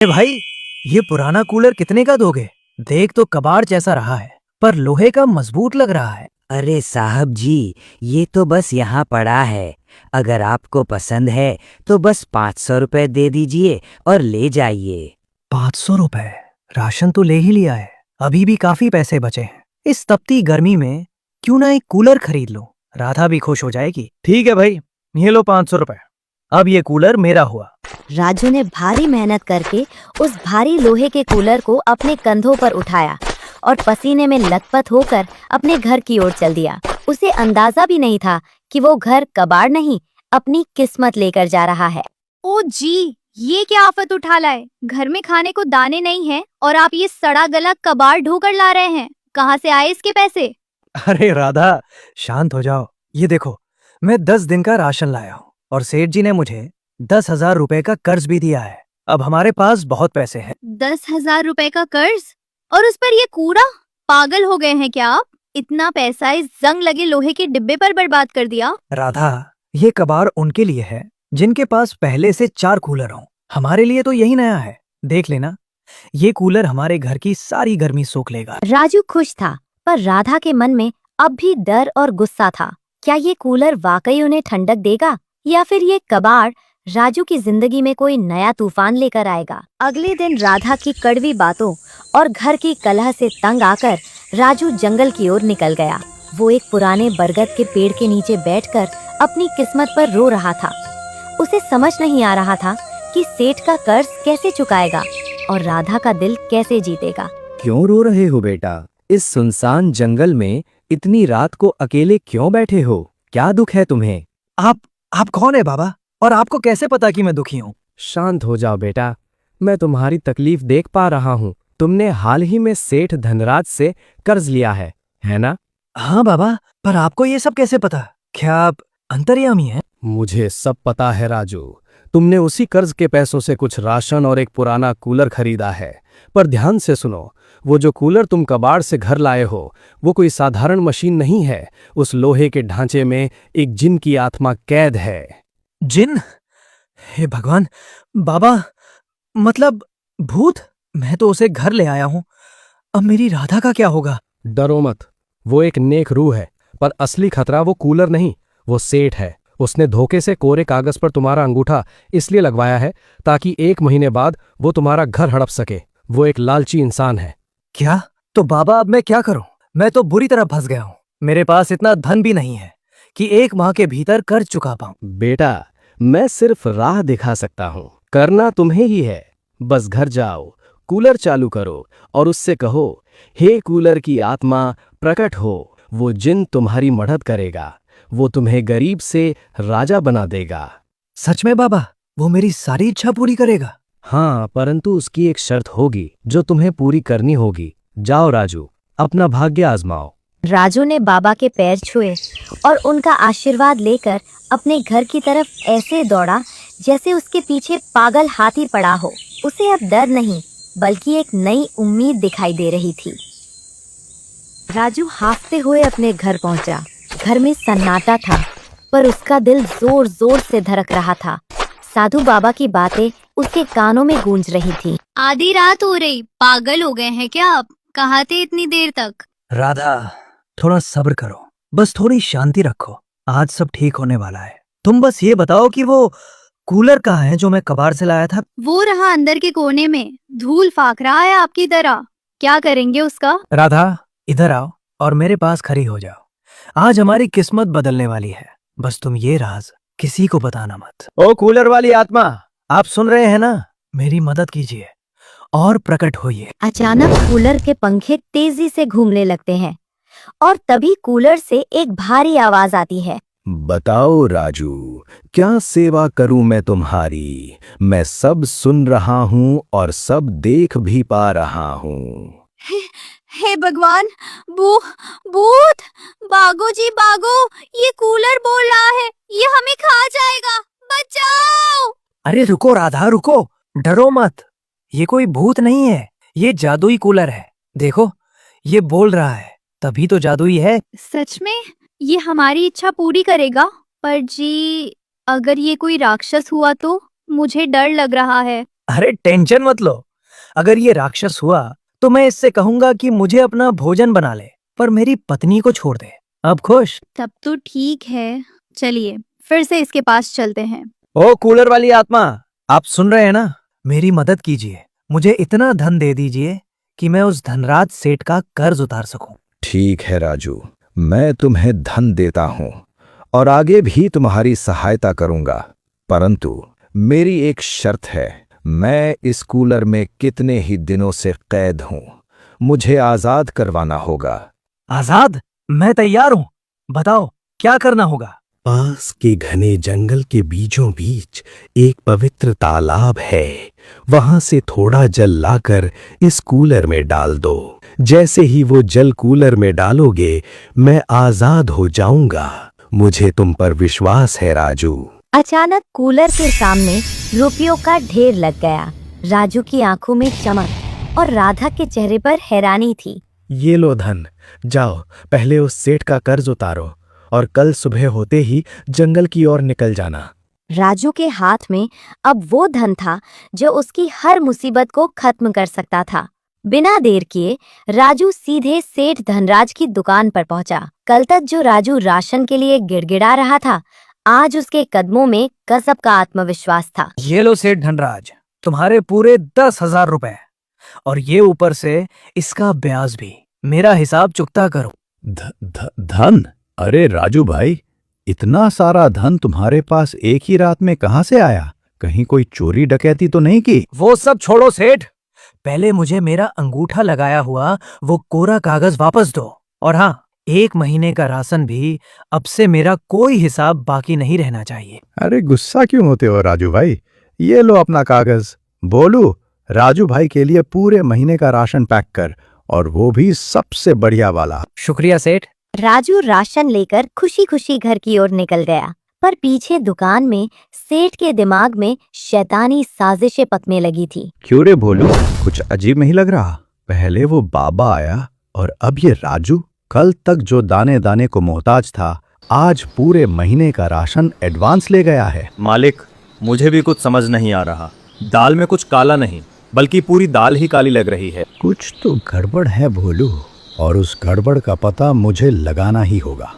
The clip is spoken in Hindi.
भाई, ये पुराना कूलर कितने का दोगे? देख तो कबाड़ जैसा रहा है, पर लोहे का मजबूत लग रहा है। अरे साहब जी, ये तो बस यहाँ पड़ा है। अगर आपको पसंद है तो बस 500 रुपए दे दीजिए और ले जाइए। 500 रुपए? राशन तो ले ही लिया है, अभी भी काफी पैसे बचे हैं। इस तपती गर्मी में क्यों ना एक कूलर खरीद लो, राधा भी खुश हो जाएगी। ठीक है भाई, ये लो 500 रुपए। अब ये कूलर मेरा हुआ। राजू ने भारी मेहनत करके उस भारी लोहे के कूलर को अपने कंधों पर उठाया और पसीने में लथपथ होकर अपने घर की ओर चल दिया। उसे अंदाजा भी नहीं था कि वो घर कबाड़ नहीं, अपनी किस्मत लेकर जा रहा है। ओ जी, ये क्या आफत उठा लाए। घर में खाने को दाने नहीं है और आप ये सड़ा गला कबाड़ ढोकर ला रहे हैं। कहाँ से आए इसके पैसे? अरे राधा, शांत हो जाओ। ये देखो, मैं 10 दिन का राशन लाया हूँ और सेठ जी ने मुझे 10,000 रुपए का कर्ज भी दिया है। अब हमारे पास बहुत पैसे हैं। 10,000 रुपए का कर्ज और उस पर ये कूड़ा? पागल हो गए हैं क्या आप? इतना पैसा इस जंग लगे लोहे के डिब्बे पर बर्बाद कर दिया। राधा, ये कबाड़ उनके लिए है जिनके पास पहले से 4 कूलर हों। हमारे लिए तो यही नया है। देख लेना, ये कूलर हमारे घर की सारी गर्मी सोख लेगा। राजू खुश था, पर राधा के मन में अब भी डर और गुस्सा था। क्या ये कूलर वाकई उन्हें ठंडक देगा या फिर ये कबाड़ राजू की जिंदगी में कोई नया तूफान लेकर आएगा? अगले दिन राधा की कड़वी बातों और घर की कलह से तंग आकर राजू जंगल की ओर निकल गया। वो एक पुराने बरगद के पेड़ के नीचे बैठकर अपनी किस्मत पर रो रहा था। उसे समझ नहीं आ रहा था कि सेठ का कर्ज कैसे चुकाएगा और राधा का दिल कैसे जीतेगा। क्यों रो रहे हो बेटा? इस सुनसान जंगल में इतनी रात को अकेले क्यों बैठे हो? क्या दुख है तुम्हें? आप कौन है बाबा, और आपको कैसे पता कि मैं दुखी हूँ? शांत हो जाओ बेटा, मैं तुम्हारी तकलीफ देख पा रहा हूँ। तुमने हाल ही में सेठ धनराज से कर्ज लिया है ना? हाँ बाबा, पर आपको ये सब कैसे पता? क्या आप अंतर्यामी हैं? मुझे सब पता है राजू। तुमने उसी कर्ज के पैसों से कुछ राशन और एक पुराना कूलर खरीदा है। पर ध्यान से सुनो, वो जो कूलर तुम कबाड़ से घर लाए हो, वो कोई साधारण मशीन नहीं है। उस लोहे के ढांचे में एक जिन की आत्मा कैद है। जिन? हे भगवान! बाबा, मतलब भूत? मैं तो उसे घर ले आया हूँ, अब मेरी राधा का क्या होगा? डरो मत, वो एक नेक रूह है, पर असली खतरा वो कूलर नहीं, वो सेठ है। उसने धोखे से कोरे कागज पर तुम्हारा अंगूठा इसलिए लगवाया है ताकि 1 महीने बाद वो तुम्हारा घर हड़प सके। वो एक लालची इंसान है। क्या? तो बाबा, अब मैं क्या करूं? मैं तो बुरी तरह फंस गया हूं। मेरे पास इतना धन भी नहीं है कि 1 माह के भीतर कर्ज चुका पाऊं। बेटा, मैं सिर्फ राह दिखा सकता हूं, करना तुम्हें ही है। बस घर जाओ, कूलर चालू करो और उससे कहो, हे कूलर की आत्मा प्रकट हो। वो जिन तुम्हारी मदद करेगा, वो तुम्हें गरीब से राजा बना देगा। सच में बाबा, वो मेरी सारी इच्छा पूरी करेगा? हाँ, परंतु उसकी एक शर्त होगी जो तुम्हें पूरी करनी होगी। जाओ राजू, अपना भाग्य आजमाओ। राजू ने बाबा के पैर छुए और उनका आशीर्वाद लेकर अपने घर की तरफ ऐसे दौड़ा जैसे उसके पीछे पागल हाथी पड़ा हो। उसे अब डर नहीं, बल्कि एक नई उम्मीद दिखाई दे रही थी। राजू हांफते हुए अपने घर पहुंचा। घर में सन्नाटा था, पर उसका दिल जोर जोर से धड़क रहा था। साधु बाबा की बातें उसके कानों में गूंज रही थी। आधी रात हो रही, पागल हो गए हैं क्या आप? कहाँ थे इतनी देर तक? राधा, थोड़ा सब्र करो, बस थोड़ी शांति रखो। आज सब ठीक होने वाला है। तुम बस ये बताओ कि वो कूलर कहाँ है जो मैं कबाड़ से लाया था? वो रहा अंदर के कोने में, धूल फाक रहा है आपकी तरह। क्या करेंगे उसका? राधा, इधर आओ और मेरे पास खड़ी हो जाओ। आज हमारी किस्मत बदलने वाली है। बस तुम ये राज किसी को बताना मत। ओ कूलर वाली आत्मा, आप सुन रहे हैं ना? मेरी मदद कीजिए और प्रकट होइए। अचानक कूलर के पंखे तेजी से घूमने लगते हैं और तभी कूलर से एक भारी आवाज आती है। बताओ राजू, क्या सेवा करूं मैं तुम्हारी? मैं सब सुन रहा हूं और सब देख भी पा रहा हूं। हे भगवान, भूत! भागो जी भागो, ये कूलर बोल रहा है, ये हमें खा जाएगा, बचाओ! अरे रुको राधा, रुको, डरो मत। ये कोई भूत नहीं है, ये जादुई कूलर है। देखो, ये बोल रहा है, तभी तो जादुई है। सच में ये हमारी इच्छा पूरी करेगा? पर जी, अगर ये कोई राक्षस हुआ तो मुझे डर लग रहा है। अरे टेंशन मत लो, अगर ये राक्षस हुआ तो मैं इससे कहूंगा कि मुझे अपना भोजन बना ले, पर मेरी पत्नी को छोड़ दे। अब खुश? तब तो ठीक है, चलिए फिर से इसके पास चलते हैं। ओ कूलर वाली आत्मा, आप सुन रहे हैं ना? मेरी मदद कीजिए, मुझे इतना धन दे दीजिए कि मैं उस धनराज सेठ का कर्ज उतार सकूं। ठीक है राजू, मैं तुम्हें धन देता हूं और आगे भी तुम्हारी सहायता करूंगा, परंतु मेरी एक शर्त है। मैं इस कूलर में कितने ही दिनों से कैद हूं, मुझे आजाद करवाना होगा। आजाद? मैं तैयार हूं, बताओ क्या करना होगा। पास के घने जंगल के बीचों बीच एक पवित्र तालाब है, वहां से थोड़ा जल लाकर इस कूलर में डाल दो। जैसे ही वो जल कूलर में डालोगे मैं आजाद हो जाऊंगा। मुझे तुम पर विश्वास है राजू। अचानक कूलर के सामने रुपयों का ढेर लग गया। राजू की आंखों में चमक और राधा के चेहरे पर हैरानी थी। ये लो धन, जाओ पहले उस सेठ का कर्ज उतारो और कल सुबह होते ही जंगल की ओर निकल जाना। राजू के हाथ में अब वो धन था जो उसकी हर मुसीबत को खत्म कर सकता था। बिना देर किए राजू सीधे सेठ धनराज की दुकान पर पहुंचा। कल तक जो राजू राशन के लिए गिड़गिड़ा रहा था, आज उसके कदमों में गजब का आत्मविश्वास था। ये लो सेठ धनराज, तुम्हारे पूरे 10,000 रुपए, और ये ऊपर से इसका ब्याज भी। मेरा हिसाब चुकता करो। धन? अरे राजू भाई, इतना सारा धन तुम्हारे पास एक ही रात में कहां से आया? कहीं कोई चोरी डकैती तो नहीं की? वो सब छोड़ो सेठ, पहले मुझे मेरा अंगूठा लगाया हुआ वो कोरा कागज वापस दो। और हाँ, 1 महीने का राशन भी। अब से मेरा कोई हिसाब बाकी नहीं रहना चाहिए। अरे गुस्सा क्यों होते हो राजू भाई? ये लो अपना कागज। बोलू, राजू भाई के लिए पूरे महीने का राशन पैक कर, और वो भी सबसे बढ़िया वाला। शुक्रिया सेठ। राजू राशन लेकर खुशी खुशी घर की ओर निकल गया, पर पीछे दुकान में सेठ के दिमाग में शैतानी साजिशें पकने लगी थी। क्यों रे भोलू, कुछ अजीब नहीं लग रहा? पहले वो बाबा आया और अब ये राजू। कल तक जो दाने दाने को मोहताज था, आज पूरे महीने का राशन एडवांस ले गया है। मालिक, मुझे भी कुछ समझ नहीं आ रहा। दाल में कुछ काला नहीं, बल्कि पूरी दाल ही काली लग रही है। कुछ तो गड़बड़ है भोलू, और उस गड़बड़ का पता मुझे लगाना ही होगा।